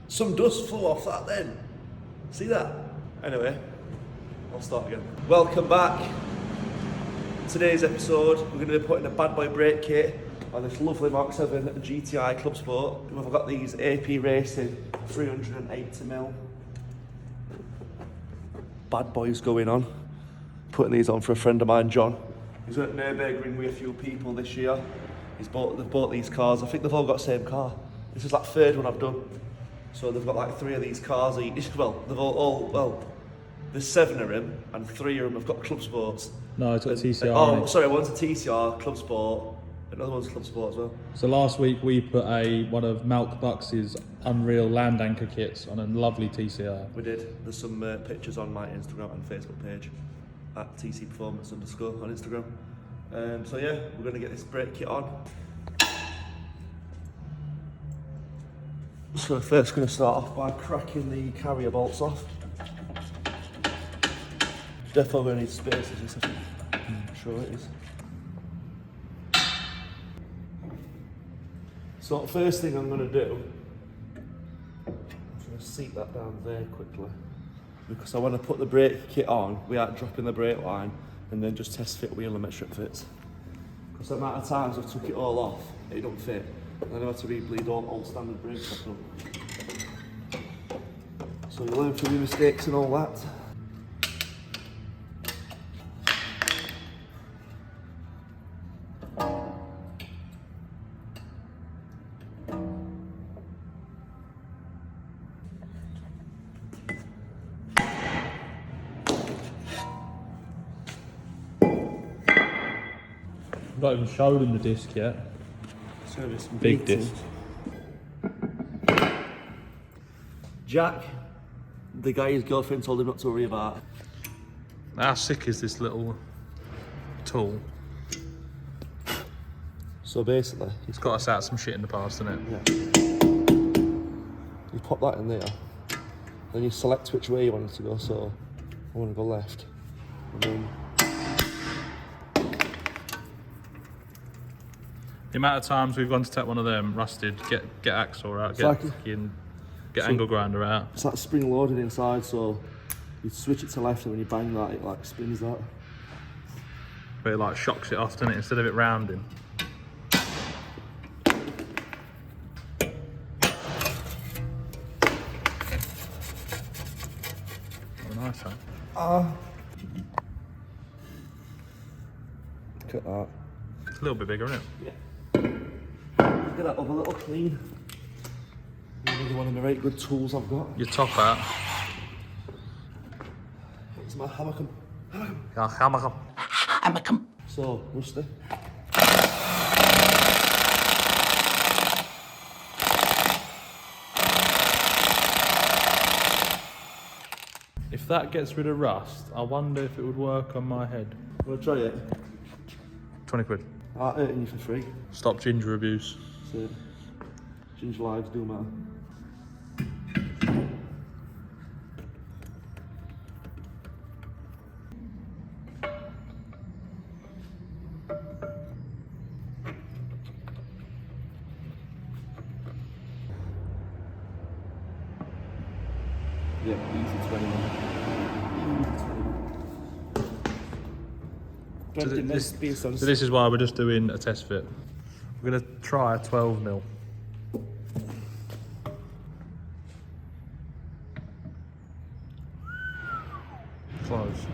Some dust flew off that then. See that? Anyway, I'll start again. Welcome back. Today's episode, we're going to be putting a bad boy brake kit on this lovely MK7 GTI Clubsport. We've got these AP Racing 380mm bad boys going on. Putting these on for a friend of mine, John. He's at Nürburgring with a few people this year. They've bought these cars. I think they've all got the same car. This is like the third one I've done. So they've got like 3 of these cars each. Well, they've all there's 7 of them, and 3 of them have got Clubsports. No, it's got TCR. Oh, sorry, one's a TCR, Clubsport, another one's Clubsport as well. So last week we put one of Malk Bucks' Unreal Land Anchor kits on a lovely TCR. We did. There's some pictures on my Instagram and Facebook page at @tcperformance_ on Instagram. So yeah, we're going to get this brake kit on. So first going to start off by cracking the carrier bolts off. Definitely going to need space, is this? I'm sure it is. So the first thing I'm going to do, I'm going to seat that down there quickly, because I want to put the brake kit on without dropping the brake line, and then just test fit wheel and make sure it fits. Because the amount of times I've took it all off, it don't fit. And then I have to re-bleed all old standard brakes back up. So you learn from your mistakes and all that. I've not even showed him the disc yet. Service Big disc. Jack, the guy his girlfriend told him not to worry about. How sick is this little tool? So basically, It's got us out some shit in the past, hasn't it? yeah. You pop that in there, then you select which way you want it to go. So I want to go left, and then The amount of times we've gone to take one of them rusted, get axle out, get angle grinder out. it's like spring loaded inside. So you switch it to left, and when you bang that, it like spins that. But it like shocks it off, doesn't it, instead of it rounding. Oh, nice, huh? Look at that. It's a little bit bigger, isn't it? Yeah. Look at that other little clean. Another one of the right good tools I've got. Your top hat. It's my hammer. Yeah, hammer. So, rusty. If that gets rid of rust, I wonder if it would work on my head. Wanna try it? 20 quid. I'm earning you for free. Stop ginger abuse. So, ginger lives do matter. Yeah, easy 21. So this is why we're just doing a test fit. We're going to try a 12mm. Close.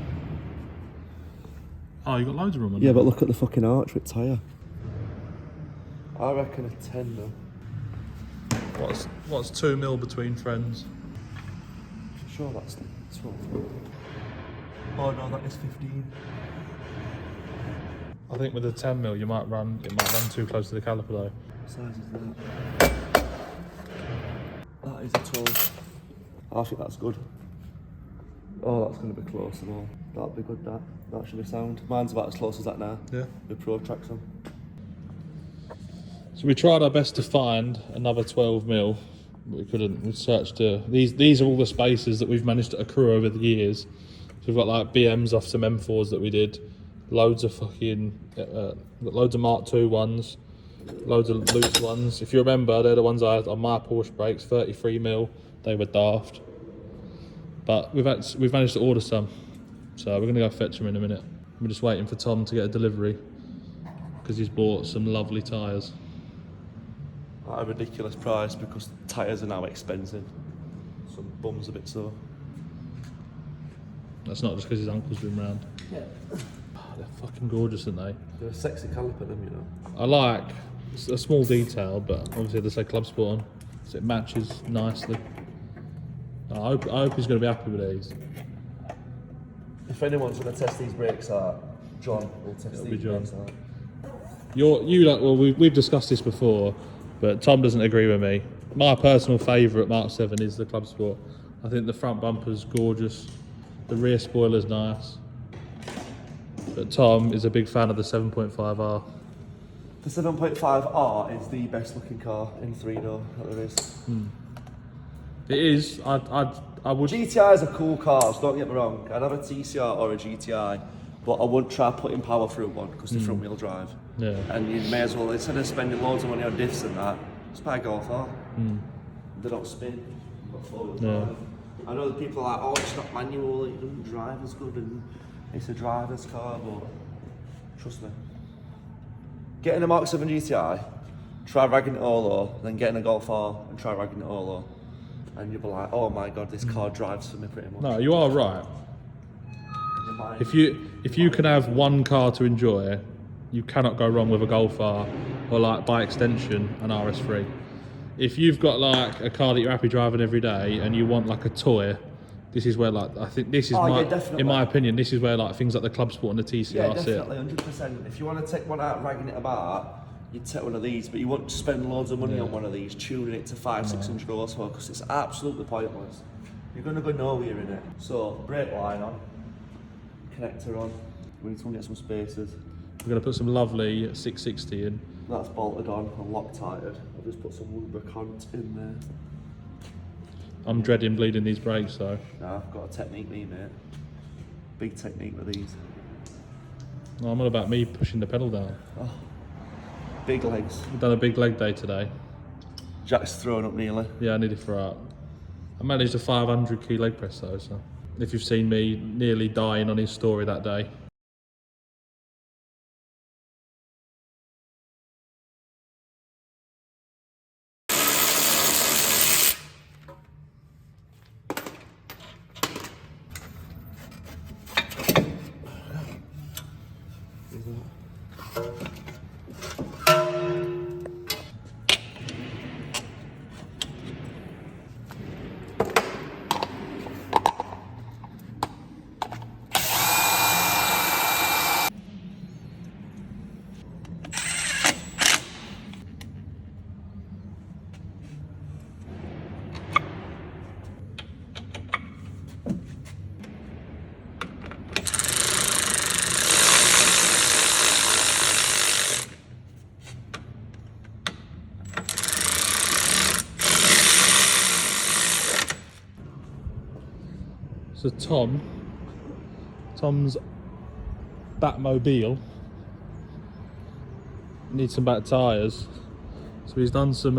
Oh, you got loads of room on Yeah, there. but look at the fucking arch with tyre. I reckon a 10 though. What's 2mm between friends? Sure, that's 12. Oh no, that is 15. I think with a 10mm it might run too close to the caliper though. What size is that? That is a 12. I think that's good. Oh, that's going to be close and all. That'll be good, that. That should be sound. Mine's about as close as that now. Yeah. With Pro Tracks on. So we tried our best to find another 12mm, but we couldn't. We searched these are all the spaces that we've managed to accrue over the years. So we've got like BMs off some M4s that we did, loads of fucking, loads of Mark II ones, Loads of loose ones. If you remember, they're the ones I had on my Porsche brakes, 33mm. They were daft. But we've managed to order some. So we're going to go fetch them in a minute. We're just waiting for Tom to get a delivery because he's bought some lovely tyres. At a ridiculous price because tyres are now expensive. Some bums a bit sore. That's not just because his uncle's been round. Yeah. Oh, they're fucking gorgeous, aren't they? They're a sexy caliper, them, you know. I like, it's a small detail, but obviously they say Clubsport on, so it matches nicely. I hope he's going to be happy with these. If anyone's going to test these brakes out, John will test It'll these be John. brakes out. Well, we've discussed this before, but Tom doesn't agree with me. My personal favourite Mark 7 is the Clubsport. I think the front bumper's gorgeous, the rear spoiler's nice, but Tom is a big fan of the 7.5R. The 7.5R is the best looking car in 3-door that there is. It is. I would. GTIs are cool cars, don't get me wrong. I'd have a TCR or a GTI, but I wouldn't try putting power through one because they're front wheel drive. Yeah. And you may as well, instead of spending loads of money on diffs and that, just buy a Golf R. They don't spin. You've got 4-wheel drive. I know that people are like, oh, it's not manual, it doesn't drive as good, and it's a driver's car, but trust me. Getting a Mark 7 GTI, try ragging it all over, then getting a Golf R and try ragging it all over. And you'll be like, oh my god, this car drives for me pretty much. No, you are right. If you can have one car to enjoy, you cannot go wrong with a Golf R, or like by extension an RS3. If you've got like a car that you're happy driving every day and you want like a toy, this is where like I think this is in my opinion, this is where like things like the Clubsport and the TCR yeah, sit. definitely, 100%. If you want to take one out ragging it about, you'd take one of these, but you won't spend loads of money on one of these, tuning it to 500-600 horsepower, because it's absolutely pointless. You're going to go nowhere in it. So, brake line on, connector on, we need to get some spacers. We're going to put some lovely 660 in. That's bolted on and Loctited. I've just put some lubricant in there. I'm dreading bleeding these brakes though. Nah, I've got a technique, me mate. Big technique with these. No, I'm all about me pushing the pedal down. Oh, big legs. We've done a big leg day today. Jack's thrown up nearly. Yeah, I nearly threw out. I managed a 500 key leg press though, so if you've seen me nearly dying on his story that day. So Tom's Batmobile needs some back tyres. So he's done some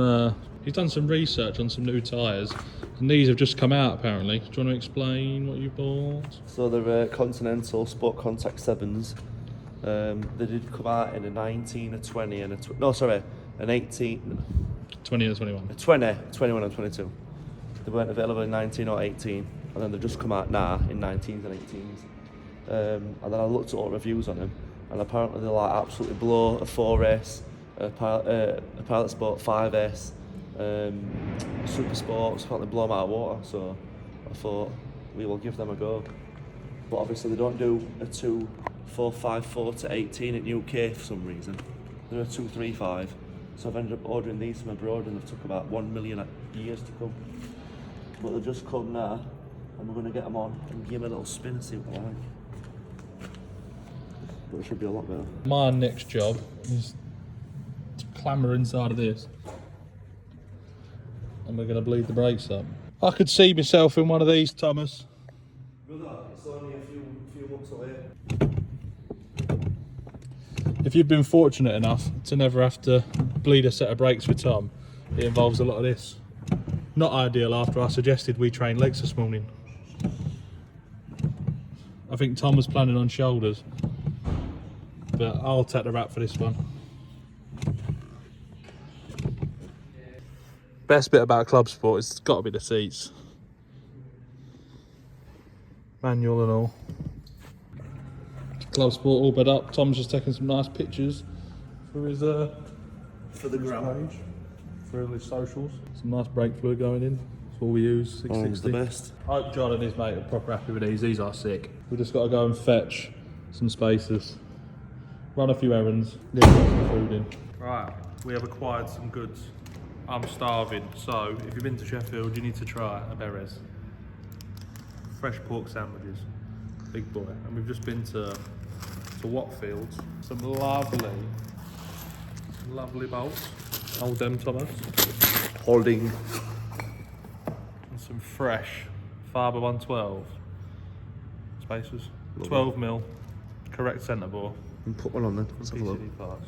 research on some new tyres, and these have just come out apparently. Do you want to explain what you bought? So they're Continental Sport Contact 7s. They did come out in a 19, a 20, and an 18, 20 or 21. a 20, 21 and 22. They weren't available in 19 or 18, and then they've just come out now in 19s and 18s. And then I looked at all the reviews on them, and apparently they're like absolutely blow. A 4S, a Pilot Sport 5S, Super Sports, apparently blow them out of water. So I thought we will give them a go. But obviously they don't do a 2.454 to 18 in UK for some reason. They're a 2.35. So I've ended up ordering these from abroad, and they've took about 1 million years to come. But they've just come now, and we're going to get them on and give them a little spin and see what they're like. But it should be a lot better. My next job is to clamber inside of this, and we're going to bleed the brakes up. I could see myself in one of these, Thomas. Brother, it's only a few months away. If you've been fortunate enough to never have to bleed a set of brakes with Tom, it involves a lot of this. Not ideal after I suggested we train legs this morning. I think Tom was planning on shoulders, but I'll take the rap for this one. Best bit about Clubsport is it's got to be the seats. Manual and all. Clubsport all bed up. Tom's just taking some nice pictures for his For the gram. page, for his socials. Some nice brake fluid going in. That's all we use. 660. The best. I hope John and his mate are proper happy with these. These are sick. We've just got to go and fetch some spacers, run a few errands, get some food in. Right, we have acquired some goods. I'm starving, so if you've been to Sheffield, you need to try a Beres. Fresh pork sandwiches, big boy. And we've just been to Watfields. Some lovely bolts. Hold them, Thomas. Holding. And some fresh Faber 112 spacers. 12mm, correct centre bore. And put one on then. Let's have a look. PCD parts.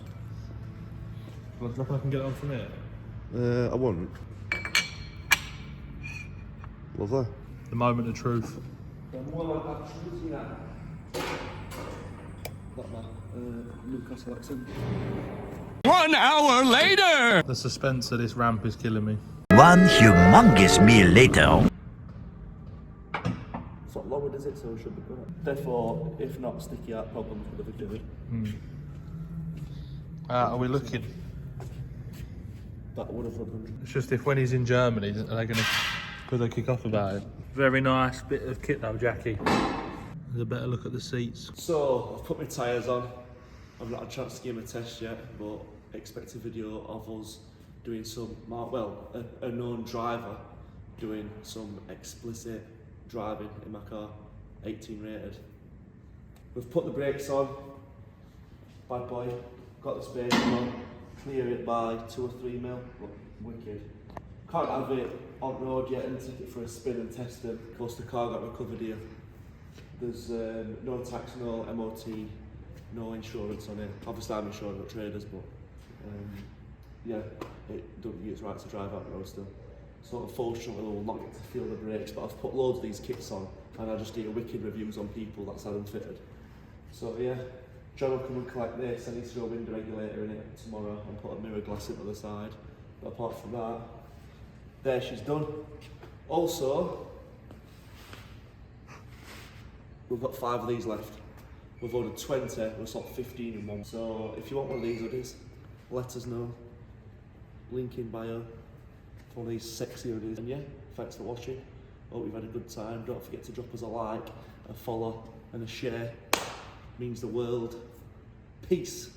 Do you reckon I can get it on from here? I won't. Lovely. The moment of truth. Newcastle accent. 1 hour later! The suspense of this ramp is killing me. One humongous meal later. It's not lowered, is it? So it should be good. Therefore, if not, sticky out problems would have occurred. Are we looking? That would have happened. It's just if when he's in Germany, are they going to kick off about it? Very nice bit of kit though, Jackie. There's a better look at the seats. So, I've put my tyres on. I've not had a chance to give them a test yet, but expect a video of us doing some, well, a known driver doing some explicit driving in my car, 18 rated. We've put the brakes on, bad boy, got the space on, clear it by 2 or 3 mil, look, wicked. Can't have it on road yet and take it for a spin and test it. Of course the car got recovered here. There's no tax, no MOT, no insurance on it. Obviously I'm insured at traders, but yeah, it don't think it's right to drive out the road still. Sort of full shuttle will not get to feel the brakes, but I've put loads of these kits on and I just do wicked reviews on people that's had them fitted. So yeah, John will come and collect this. I need to do a window regulator in it tomorrow and put a mirror glass into the side. But apart from that, there she's done. Also, we've got 5 of these left. We've ordered 20, we've sold 15 in one. So if you want one of these hoodies, let us know. Link in bio for one of these sexy hoodies. And yeah, thanks for watching. Hope you've had a good time. Don't forget to drop us a like, a follow and a share. Means the world. Peace.